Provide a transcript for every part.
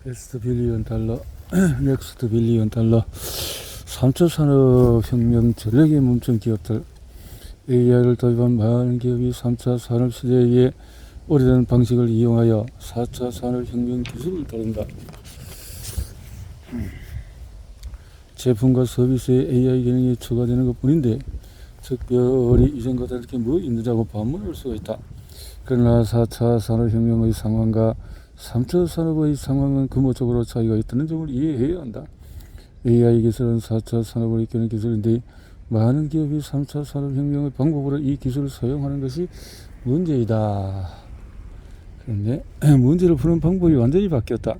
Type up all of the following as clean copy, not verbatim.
베스트 빌리언 달러, 넥스트 빌리언 달러, 3차 산업혁명 전략에 멈춘 기업들, AI를 도입한 많은 기업이 3차 산업시대의 오래된 방식을 이용하여 4차 산업혁명 기술을 따른다. 제품과 서비스에 AI 기능이 추가되는 것 뿐인데 특별히 이전과 다르게 뭐 있느냐고 반문할 수가 있다. 그러나 4차 산업혁명의 상황과 3차 산업의 상황은 근본적으로 차이가 있다는 점을 이해해야 한다. AI 기술은 4차 산업을 이끄는 기술인데 많은 기업이 3차 산업혁명의 방법으로 이 기술을 사용하는 것이 문제이다. 그런데 문제를 푸는 방법이 완전히 바뀌었다.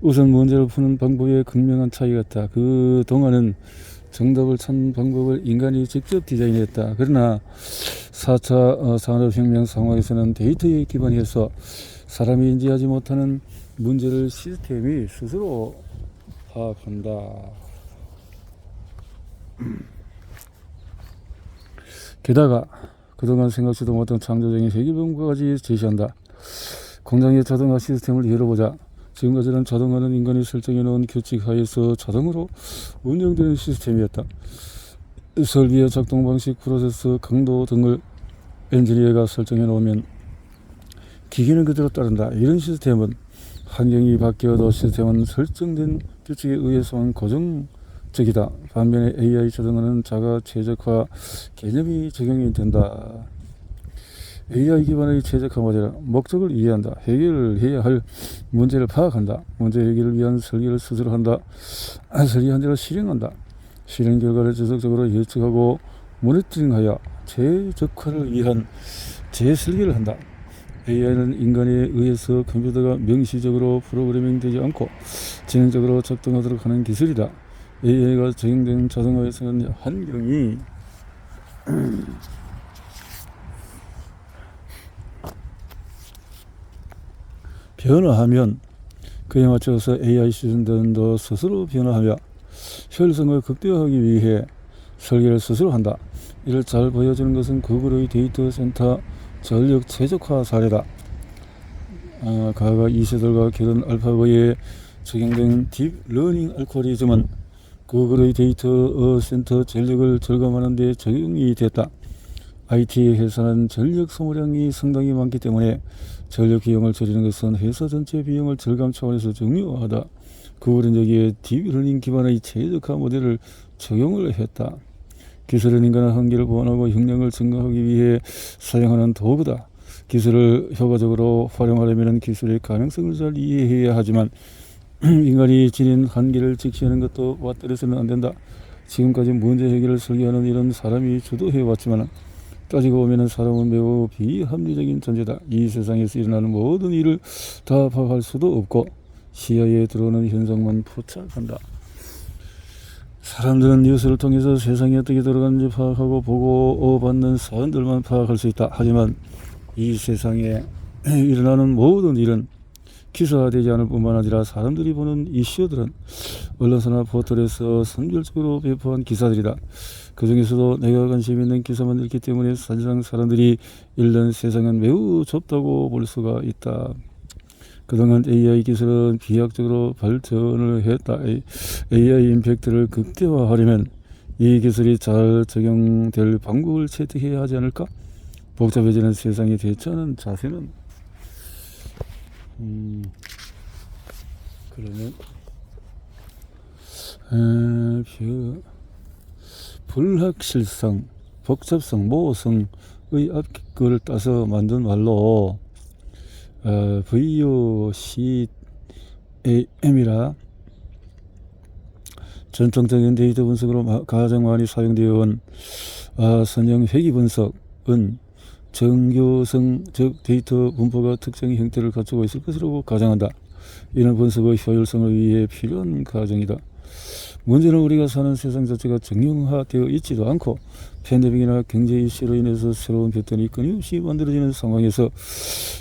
우선 문제를 푸는 방법에 극명한 차이가 있다. 그 동안은 정답을 찾는 방법을 인간이 직접 디자인했다. 그러나 4차 산업혁명 상황에서는 데이터에 기반해서 사람이 인지하지 못하는 문제를 시스템이 스스로 파악한다. 게다가 그동안 생각지도 못한 창조적인 해결 방법까지 제시한다. 공장의 자동화 시스템을 열어보자. 지금까지는 자동화는 인간이 설정해 놓은 규칙 하에서 자동으로 운영되는 시스템이었다. 설비의 작동 방식, 프로세스, 강도 등을 엔지니어가 설정해 놓으면 기계는 그대로 따른다. 이런 시스템은 환경이 바뀌어도 시스템은 설정된 규칙에 의해서만 고정적이다. 반면에 AI 자동화는 자가 최적화 개념이 적용이 된다. AI 기반의 최적화 모델은 목적을 이해한다. 해결해야 할 문제를 파악한다. 문제 해결을 위한 설계를 스스로 한다. 설계한 대로 실행한다. 실행 결과를 지속적으로 예측하고 모니터링하여 최적화를 위한 재설계를 한다. AI는 인간에 의해서 컴퓨터가 명시적으로 프로그래밍 되지 않고 지능적으로 작동하도록 하는 기술이다. AI가 적용된 자동화에서는 환경이 변화하면 그에 맞춰서 AI 시스템도 스스로 변화하며 효율성을 극대화하기 위해 설계를 스스로 한다. 이를 잘 보여주는 것은 구글의 데이터 센터 전력 최적화 사례다. 과거 이세돌과 기존 알파고에 적용된 딥러닝 알고리즘은 구글의 데이터 센터 전력을 절감하는 데 적용이 됐다. IT 회사는 전력 소모량이 상당히 많기 때문에 전력 비용을 줄이는 것은 회사 전체 비용을 절감 차원에서 중요하다. 구글은 여기에 딥러닝 기반의 최적화 모델을 적용을 했다. 기술은 인간의 한계를 보완하고 역량을 증강하기 위해 사용하는 도구다. 기술을 효과적으로 활용하려면 기술의 가능성을 잘 이해해야 하지만 인간이 지닌 한계를 직시하는 것도 맞들어서는 안 된다. 지금까지 문제 해결을 설계하는 일은 사람이 주도해왔지만 따지고 보면 사람은 매우 비합리적인 존재다. 이 세상에서 일어나는 모든 일을 다 파악할 수도 없고 시야에 들어오는 현상만 포착한다. 사람들은 뉴스를 통해서 세상이 어떻게 돌아가는지 파악하고 보고받는 사안들만 파악할 수 있다. 하지만 이 세상에 일어나는 모든 일은 기사되지 않을 뿐만 아니라 사람들이 보는 이슈들은 언론사나 포털에서 선별적으로 배포한 기사들이다. 그 중에서도 내가 관심 있는 기사만 읽기 때문에 사실상 사람들이 읽는 세상은 매우 좁다고 볼 수가 있다. 그동안 AI 기술은 비약적으로 발전을 했다. AI 임팩트를 극대화하려면 이 기술이 잘 적용될 방법을 채택해야 하지 않을까? 복잡해지는 세상에 대처하는 자세는 그러면 불확실성, 복잡성, 모호성의 앞글을 따서 만든 말로 VOCAM이라 전통적인 데이터 분석으로 가장 많이 사용되어 온 선형 회귀 분석은 정교성, 즉 데이터 분포가 특정 형태를 갖추고 있을 것이라고 가정한다. 이는 분석의 효율성을 위해 필요한 과정이다. 문제는 우리가 사는 세상 자체가 정형화되어 있지도 않고 팬데믹이나 경제 이슈로 인해서 새로운 패턴이 끊임없이 만들어지는 상황에서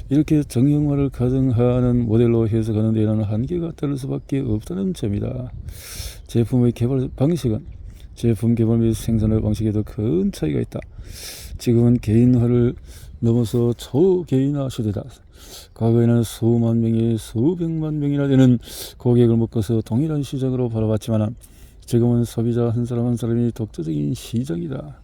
이렇게 정형화를 가정하는 모델로 해석하는 데에는 한계가 따를 수밖에 없다는 점이다. 제품의 개발 방식은 제품 개발 및 생산의 방식에도 큰 차이가 있다. 지금은 개인화를 넘어서 초개인화 시대다. 과거에는 수만 명이 수백만 명이나 되는 고객을 묶어서 동일한 시장으로 바라봤지만 지금은 소비자 한 사람 한 사람이 독자적인 시장이다.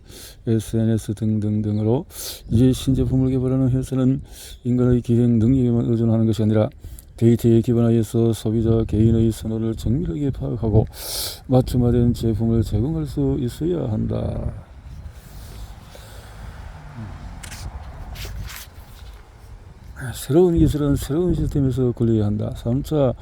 SNS 등등등으로 이제 신제품을 개발하는 회사는 인간의 기획 능력에만 의존하는 것이 아니라 데이터에 기반하여서 소비자 개인의 선호를 정밀하게 파악하고 맞춤화된 제품을 제공할 수 있어야 한다. 새로운 기술은 새로운 시스템에서 굴려야 한다. 3차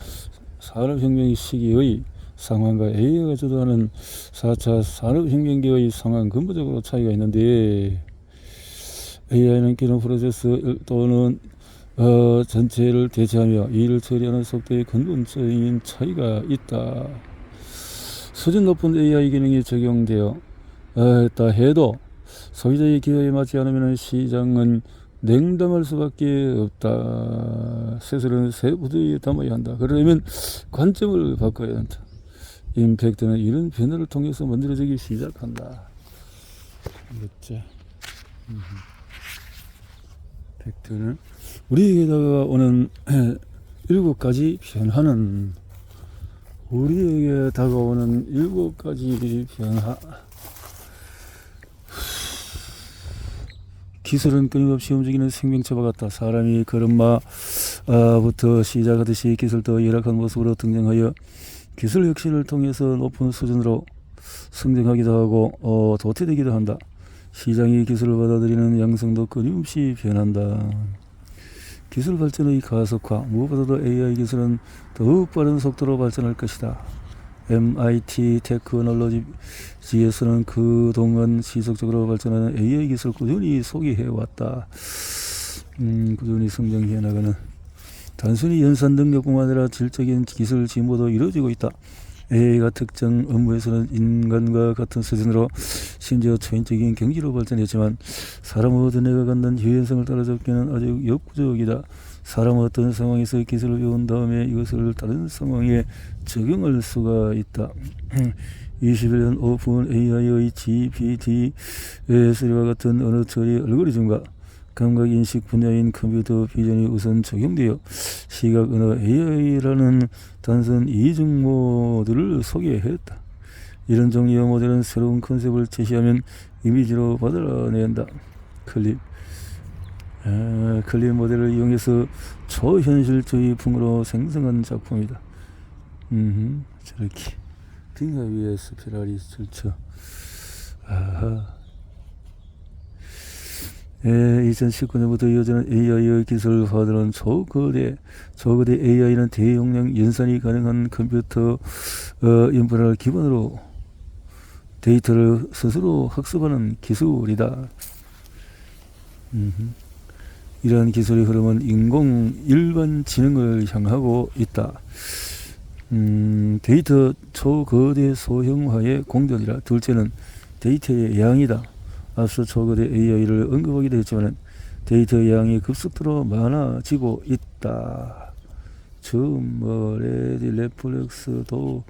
산업혁명 시기의 상황과 AI가 주도하는 4차 산업혁명기의 상황 근본적으로 차이가 있는데, AI는 기능 프로세스 또는 전체를 대체하며 일을 처리하는 속도의 근본적인 차이가 있다. 수준 높은 AI 기능이 적용되어 있다 해도 소비자의 기호에 맞지 않으면 시장은 냉담할 수밖에 없다. 새소리는 새 부두에 담아야 한다. 그러려면 관점을 바꿔야 한다. 임팩트는 이런 변화를 통해서 만들어지기 시작한다. 그렇죠. 팩트는 우리에게다가 오는 7가지 변화는, 우리에게 다가오는 7가지 변화. 기술은 끊임없이 움직이는 생명체와 같다. 사람이 걸음마부터 시작하듯이 기술도 열악한 모습으로 등장하여 기술 혁신을 통해서 높은 수준으로 성장하기도 하고 도태되기도 한다. 시장이 기술을 받아들이는 양상도 끊임없이 변한다. 기술 발전의 가속화, 무엇보다도 AI 기술은 더욱 빠른 속도로 발전할 것이다. MIT 테크놀로지에서는 그동안 지속적으로 발전하는 AI 기술을 꾸준히 소개해왔다. 꾸준히 성장해 나가는, 단순히 연산 능력뿐만 아니라 질적인 기술 진보도 이루어지고 있다. AI가 특정 업무에서는 인간과 같은 수준으로 심지어 초인적인 경지로 발전했지만 사람의 두뇌가 갖는 유연성을 따라잡기는 아주 역부족이다. 사람은 어떤 상황에서 기술을 배운 다음에 이것을 다른 상황에 적용할 수가 있다. 21년 오픈 AI의 GPT-3와 같은 언어 처리 알고리즘과 감각인식 분야인 컴퓨터 비전이 우선 적용되어 시각 언어 AI라는 단순 이중 모드를 소개했다. 이런 종류의 모델은 새로운 컨셉을 제시하면 이미지로 받아낸다. 클립 모델을 이용해서 초현실주의 풍으로 생성한 작품이다. 저렇게 등하 위에 스피랄이 절쳐. 2019년부터 이어지는 AI의 기술화들은 초거대 AI는 대용량 연산이 가능한 컴퓨터 인프라를 기반으로 데이터를 스스로 학습하는 기술이다. 이러한 기술의 흐름은 인공지능을 향하고 있다. 데이터 초거대 소형화의 공존이라. 둘째는 데이터의 양이다. 앞서 초거대 AI를 언급하기도 했지만 데이터 양이 급속도로 많아지고 있다. 레디, 넷플릭스도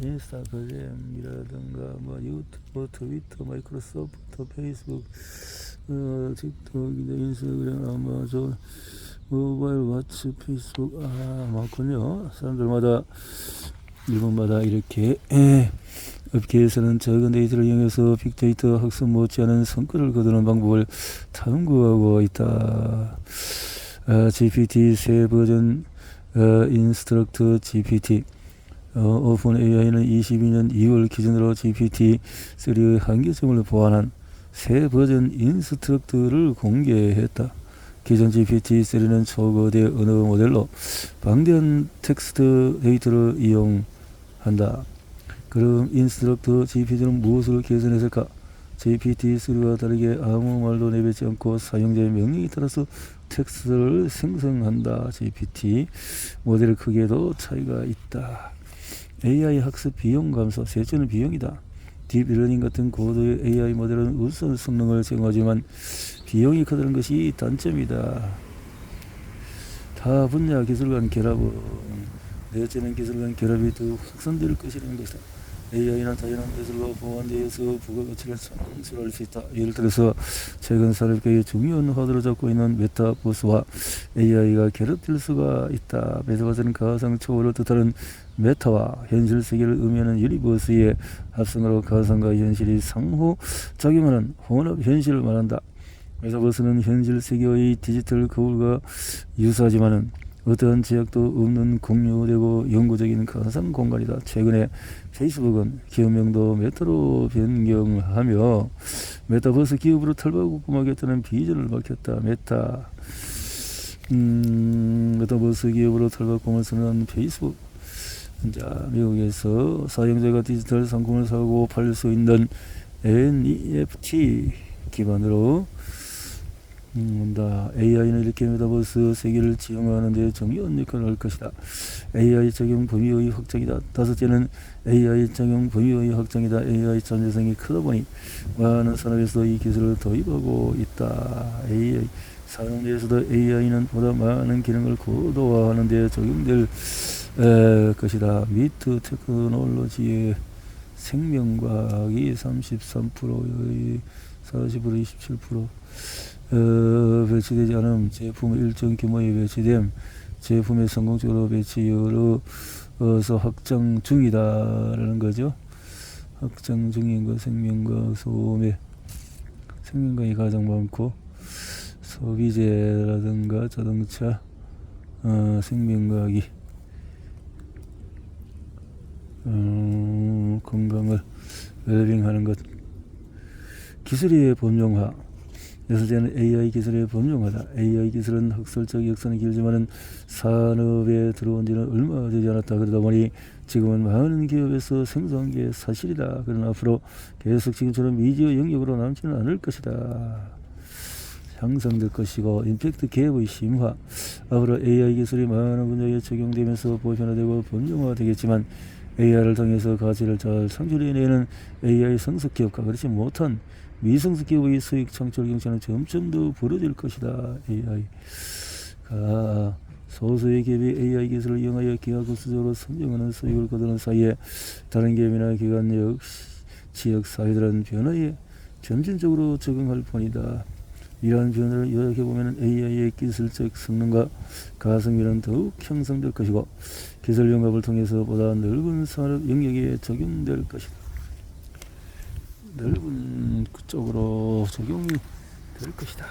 인스타그램이라든가 유튜브, 트위터, 마이크로소프트, 페이스북, 틱톡, 인스타그램, 아마존, 모바일 워치, 페이스북, 많군요. 사람들마다 일본마다 이렇게 업계에서는 적은 데이터를 이용해서 빅데이터 학습 못지않은 성과를 거두는 방법을 탐구하고 있다. GPT 새 버전 인스트럭터 GPT. 오픈 AI는 22년 2월 기준으로 GPT-3의 한계점을 보완한 새 버전 인스트럭터를 공개했다. 기존 GPT-3는 초거대 언어 모델로 방대한 텍스트 데이터를 이용한다. 그럼 인스트럭터 GPT는 무엇을 개선했을까? GPT-3와 다르게 아무 말도 내뱉지 않고 사용자의 명령에 따라서 텍스트를 생성한다. GPT 모델의 크기에도 차이가 있다. AI 학습 비용 감소, 셋째는 비용이다. 딥러닝 같은 고도의 AI 모델은 우수한 성능을 제공하지만 비용이 크다는 것이 단점이다. 타 분야 기술 간 결합은, 넷째는 기술 간 결합이 더욱 확산될 것이라는 것이다. AI는 다양한 기술과 보완되어서 부가가치를 창출할 수 있다. 예를 들어서 최근 산업계의 중요한 화두를 잡고 있는 메타버스와 AI가 결합될 수가 있다. 메타버스는 가상 초월을 뜻하는 메타와 현실 세계를 의미하는 유니버스의 합성어로 가상과 현실이 상호 작용하는 혼합 현실을 말한다. 메타버스는 현실 세계의 디지털 거울과 유사하지만은 어떠한 제약도 없는 공유되고 영구적인 가상 공간이다. 최근에 페이스북은 기업명도 메타로 변경하며 메타버스 기업으로 탈바꿈하겠다는 비전을 밝혔다. 메타버스 기업으로 탈바꿈을 선언한 페이스북. 자, 미국에서 사용자가 디지털 상품을 사고 팔 수 있는 NFT 기반으로 AI는 이렇게 메타버스 세계를 지형화하는 데 중요한 역할을 할 것이다. AI 적용 범위의 확장이다. 다섯째는 AI 적용 범위의 확장이다. AI 참여성이 크다 보니 많은 산업에서도 이 기술을 도입하고 있다. AI 산업 내에서도 AI는 보다 많은 기능을 고도화하는 데 적용될 것이다. 미트 테크놀로지의 생명과학이 33%의 40% 27% 배치되지 않은 제품 일정 규모의 배치됨, 제품의 성공적으로 배치여러서 확장 중이다라는 거죠. 확장 중인 거 생명과학 소매, 생명과학이 가장 많고 소비재라든가 자동차, 생명과학이 건강을 웰빙하는 것. 기술의 범용화. 여섯째는 AI 기술의 범용화다. AI 기술은 학설적 역사는 길지만은 산업에 들어온 지는 얼마 되지 않았다. 그러다 보니 지금은 많은 기업에서 생소한 게 사실이다. 그러나 앞으로 계속 지금처럼 미디어 영역으로 남지는 않을 것이다. 향상될 것이고 임팩트 갭의 심화. 앞으로 AI 기술이 많은 분야에 적용되면서 보편화되고 범용화되겠지만 AI를 통해서 가치를 잘 창출해내는 AI 성숙 기업과 그렇지 못한 미성숙 기업의 수익 창출 경쟁은 점점 더 벌어질 것이다. AI가 소수의 기업이 AI 기술을 이용하여 기하급수적으로 성장하는 수익을 거두는 사이에 다른 기업이나 기관 지역 사회들은 변화에 점진적으로 적응할 뿐이다. 이러한 변화를 요약해보면 AI의 기술적 성능과 가성비는 더욱 향상될 것이고 기술 융합을 통해서 보다 넓은 산업 영역에 적용될 것이다. 넓은 그쪽으로 적용이 될 것이다.